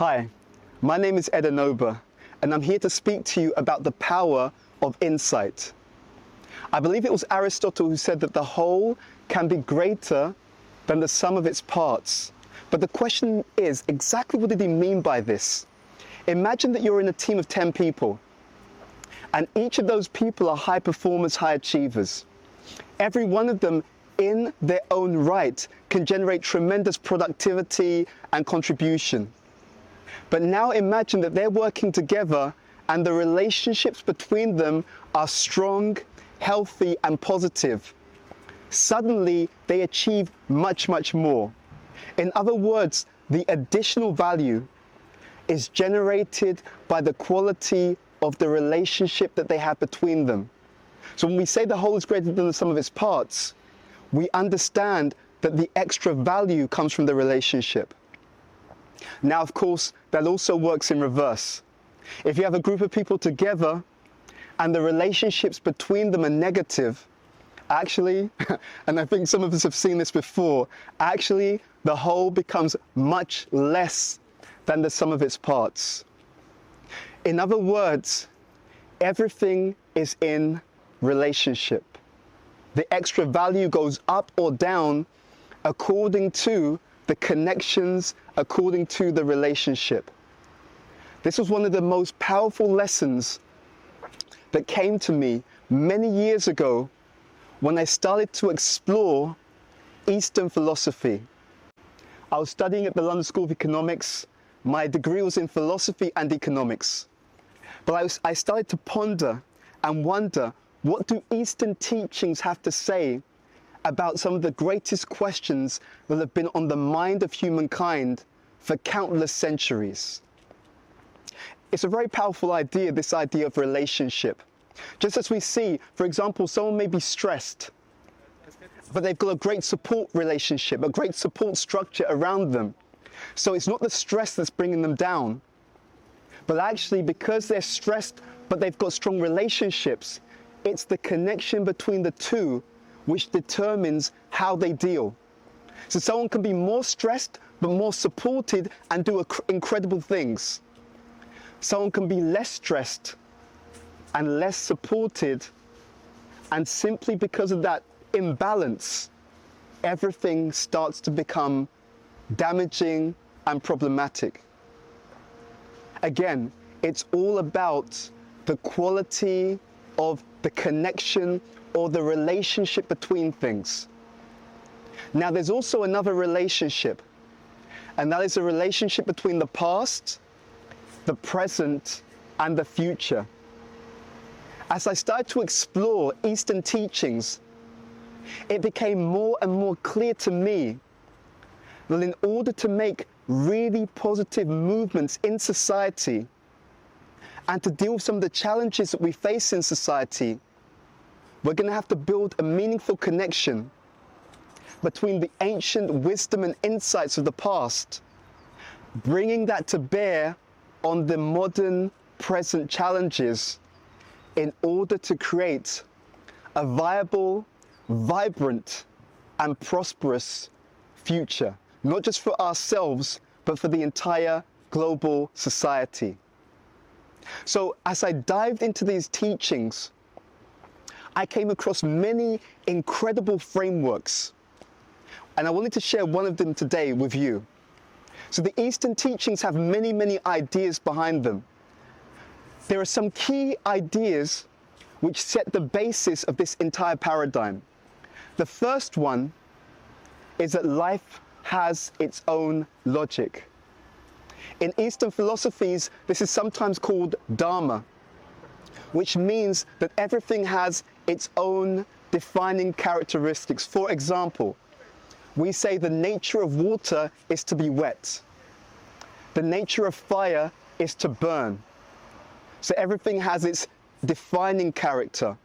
Hi, my name is Anobah, and I'm here to speak to you about the power of insight. I believe it was Aristotle who said that the whole can be greater than the sum of its parts. But the question is, exactly what did he mean by this? Imagine that you're in a team of 10 people, and each of those people are high performers, high achievers. Every one of them in their own right can generate tremendous productivity and contribution. But now imagine that they're working together and the relationships between them are strong, healthy, and positive. Suddenly, they achieve much, much more. In other words, the additional value is generated by the quality of the relationship that they have between them. So when we say the whole is greater than the sum of its parts, we understand that the extra value comes from the relationship. Now, of course, that also works in reverse. If you have a group of people together and the relationships between them are negative, actually, and I think some of us have seen this before, actually the whole becomes much less than the sum of its parts. In other words, everything is in relationship. The extra value goes up or down according to the connections, according to the relationship. This was one of the most powerful lessons that came to me many years ago when I started to explore Eastern philosophy. I was studying at the London School of Economics. My degree was in philosophy and economics. But I started to ponder and wonder, what do Eastern teachings have to say about some of the greatest questions that have been on the mind of humankind for countless centuries? It's a very powerful idea, this idea of relationship. Just as we see, for example, someone may be stressed, but they've got a great support relationship, a great support structure around them. So it's not the stress that's bringing them down, but actually because they're stressed, but they've got strong relationships, it's the connection between the two which determines how they deal. So someone can be more stressed, but more supported and do incredible things. Someone can be less stressed and less supported, and simply because of that imbalance, everything starts to become damaging and problematic. Again, it's all about the quality of the connection or the relationship between things. Now, there's also another relationship, and that is a relationship between the past, the present, and the future. As I started to explore Eastern teachings, it became more and more clear to me that in order to make really positive movements in society and to deal with some of the challenges that we face in society, we're going to have to build a meaningful connection between the ancient wisdom and insights of the past, bringing that to bear on the modern present challenges in order to create a viable, vibrant, and prosperous future, not just for ourselves, but for the entire global society. So as I dived into these teachings, I came across many incredible frameworks, and I wanted to share one of them today with you. So the Eastern teachings have many, many ideas behind them. There are some key ideas which set the basis of this entire paradigm. The first one is that life has its own logic. In Eastern philosophies, this is sometimes called Dharma, which means that everything has its own defining characteristics. For example, we say the nature of water is to be wet. The nature of fire is to burn. So everything has its defining character.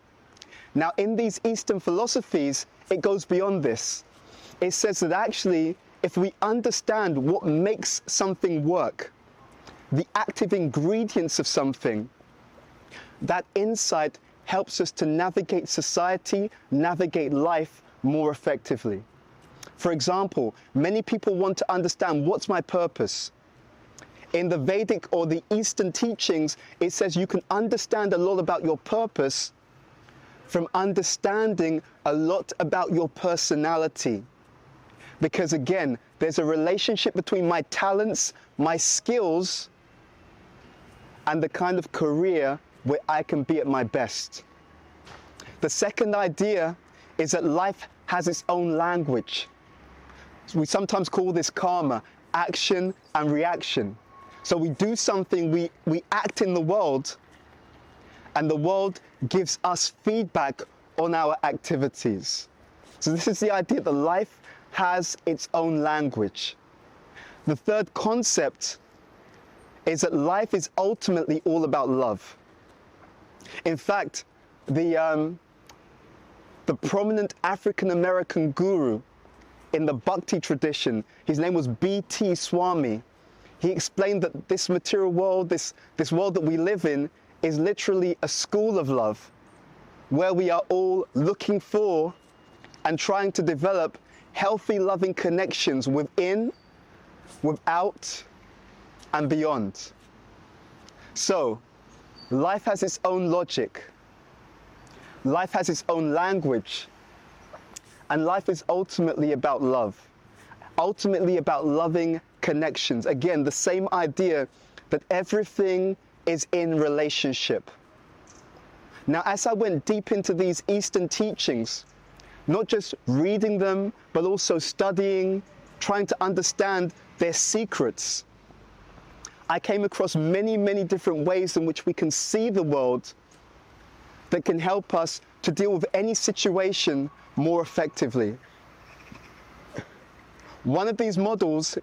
Now, in these Eastern philosophies, it goes beyond this. It says that actually, if we understand what makes something work, the active ingredients of something, that insight helps us to navigate society, navigate life more effectively. For example, many people want to understand, what's my purpose? In the Vedic or the Eastern teachings, it says you can understand a lot about your purpose from understanding a lot about your personality. Because again, there's a relationship between my talents, my skills, and the kind of career where I can be at my best. The second idea is that life has its own language. We sometimes call this karma, action and reaction. So we do something, we act in the world, and the world gives us feedback on our activities. So this is the idea that life has its own language. The third concept is that life is ultimately all about love. In fact, the prominent African-American guru in the Bhakti tradition, his name was B.T. Swami. He explained that this material world, this world that we live in, is literally a school of love, where we are all looking for and trying to develop healthy, loving connections within, without, and beyond. So, life has its own logic. Life has its own language. And life is ultimately about love. Ultimately about loving connections. Again, the same idea that everything is in relationship. Now, as I went deep into these Eastern teachings, not just reading them, but also studying, trying to understand their secrets, I came across many, many different ways in which we can see the world that can help us to deal with any situation more effectively. One of these models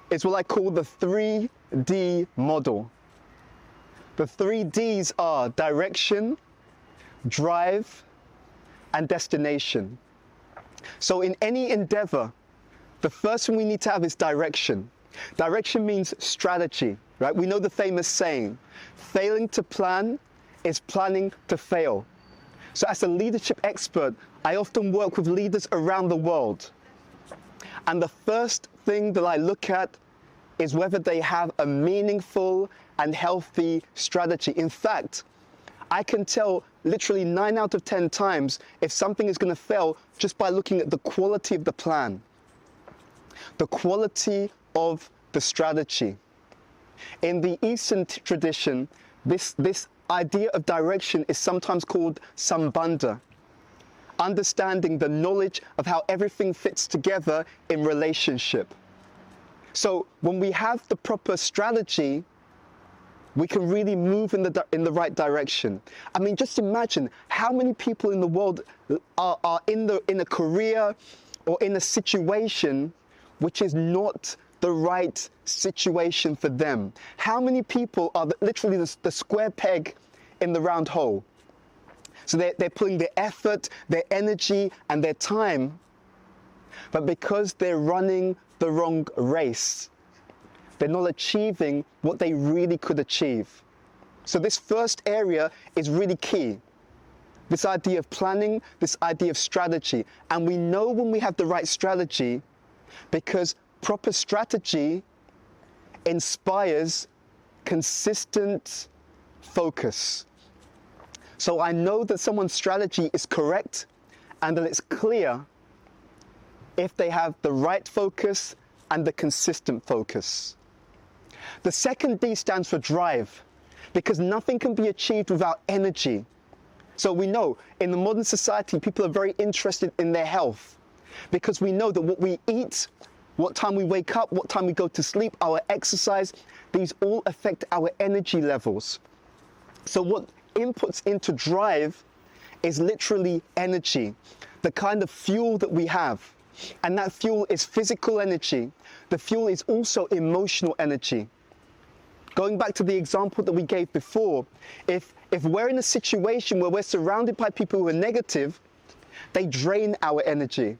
is what I call the 3D model. The 3 Ds are direction, drive, and destination. So in any endeavor, the first thing we need to have is direction. Direction means strategy, right? We know the famous saying, failing to plan is planning to fail. So as a leadership expert, I often work with leaders around the world. And the first thing that I look at is whether they have a meaningful and healthy strategy. In fact, I can tell literally 9 out of 10 times if something is going to fail just by looking at the quality of the plan, the quality of the strategy. In the Eastern tradition, this idea of direction is sometimes called sambandha, understanding the knowledge of how everything fits together in relationship. So when we have the proper strategy, we can really move in the right direction. I mean, just imagine how many people in the world are in a career or in a situation which is not the right situation for them. How many people are literally the square peg in the round hole? So they're putting their effort, their energy, and their time, but because they're running the wrong race, they're not achieving what they really could achieve. So this first area is really key. This idea of planning, this idea of strategy. And we know when we have the right strategy because proper strategy inspires consistent focus. So I know that someone's strategy is correct and that it's clear if they have the right focus and the consistent focus. The second D stands for drive, because nothing can be achieved without energy. So we know in the modern society, people are very interested in their health because we know that what we eat, what time we wake up, what time we go to sleep, our exercise, these all affect our energy levels. So what inputs into drive is literally energy, the kind of fuel that we have. And that fuel is physical energy. The fuel is also emotional energy. Going back to the example that we gave before, if we're in a situation where we're surrounded by people who are negative, they drain our energy.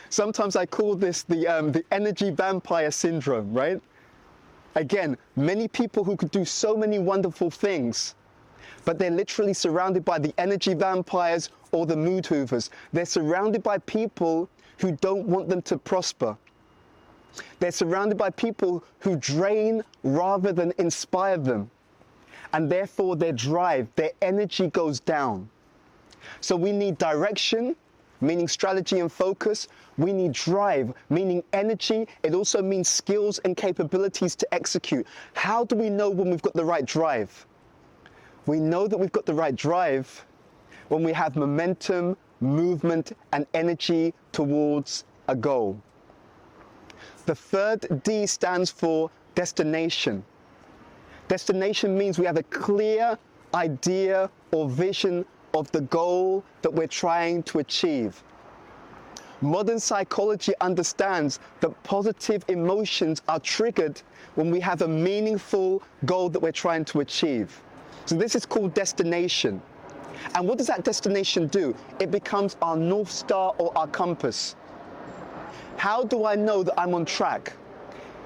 Sometimes I call this the energy vampire syndrome, right? Again, many people who could do so many wonderful things, but they're literally surrounded by the energy vampires or the mood hoovers. They're surrounded by people who don't want them to prosper. They're surrounded by people who drain rather than inspire them. And therefore their drive, their energy goes down. So we need direction, meaning strategy and focus. We need drive, meaning energy. It also means skills and capabilities to execute. How do we know when we've got the right drive? We know that we've got the right drive when we have momentum, movement, and energy towards a goal. The third D stands for destination. Destination means we have a clear idea or vision of the goal that we're trying to achieve. Modern psychology understands that positive emotions are triggered when we have a meaningful goal that we're trying to achieve. So this is called destination. And what does that destination do? It becomes our North Star or our compass. How do I know that I'm on track?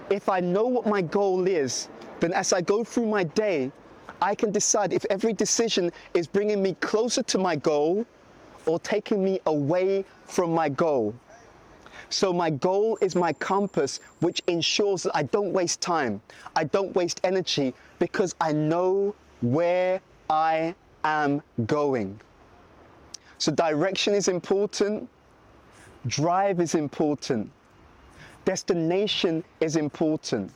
If I know what my goal is, then as I go through my day, I can decide if every decision is bringing me closer to my goal or taking me away from my goal. So my goal is my compass, which ensures that I don't waste time, I don't waste energy, because I know where I am going. So direction is important, drive is important, destination is important.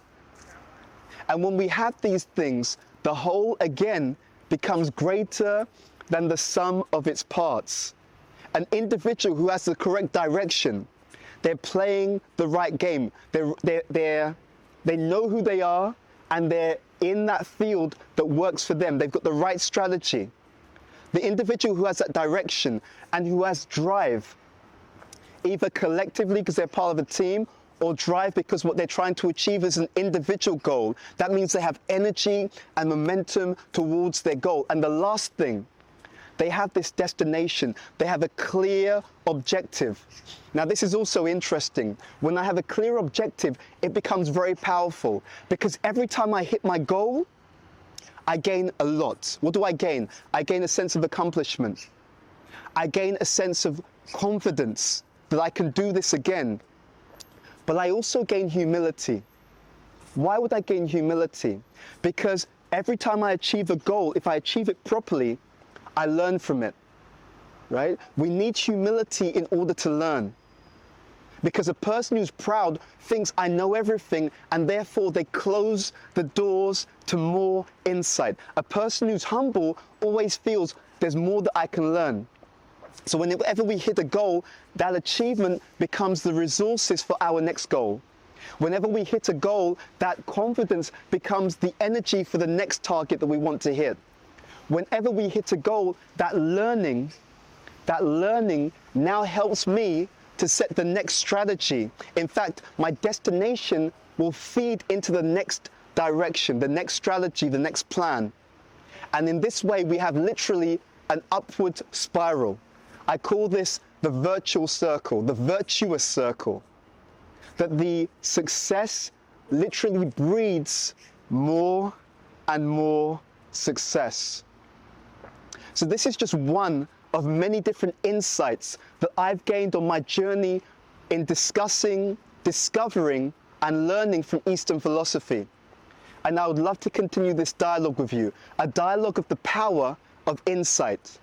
And when we have these things, the whole again becomes greater than the sum of its parts. An individual who has the correct direction, they're playing the right game. They know who they are, and they're in that field that works for them. They've got the right strategy. The individual who has that direction and who has drive, either collectively because they're part of a team, or drive because what they're trying to achieve is an individual goal. That means they have energy and momentum towards their goal. And the last thing, they have this destination. They have a clear objective. Now, this is also interesting. When I have a clear objective, it becomes very powerful, because every time I hit my goal, I gain a lot. What do I gain? I gain a sense of accomplishment. I gain a sense of confidence that I can do this again. But I also gain humility. Why would I gain humility? Because every time I achieve a goal, if I achieve it properly, I learn from it, right? We need humility in order to learn. Because a person who's proud thinks I know everything, and therefore they close the doors to more insight. A person who's humble always feels there's more that I can learn. So whenever we hit a goal, that achievement becomes the resources for our next goal. Whenever we hit a goal, that confidence becomes the energy for the next target that we want to hit. Whenever we hit a goal, that learning now helps me to set the next strategy. In fact, my destination will feed into the next direction, the next strategy, the next plan. And in this way, we have literally an upward spiral. I call this the virtual circle, the virtuous circle, that the success literally breeds more and more success. So this is just one of many different insights that I've gained on my journey in discussing, discovering, and learning from Eastern philosophy. And I would love to continue this dialogue with you, a dialogue of the power of insight.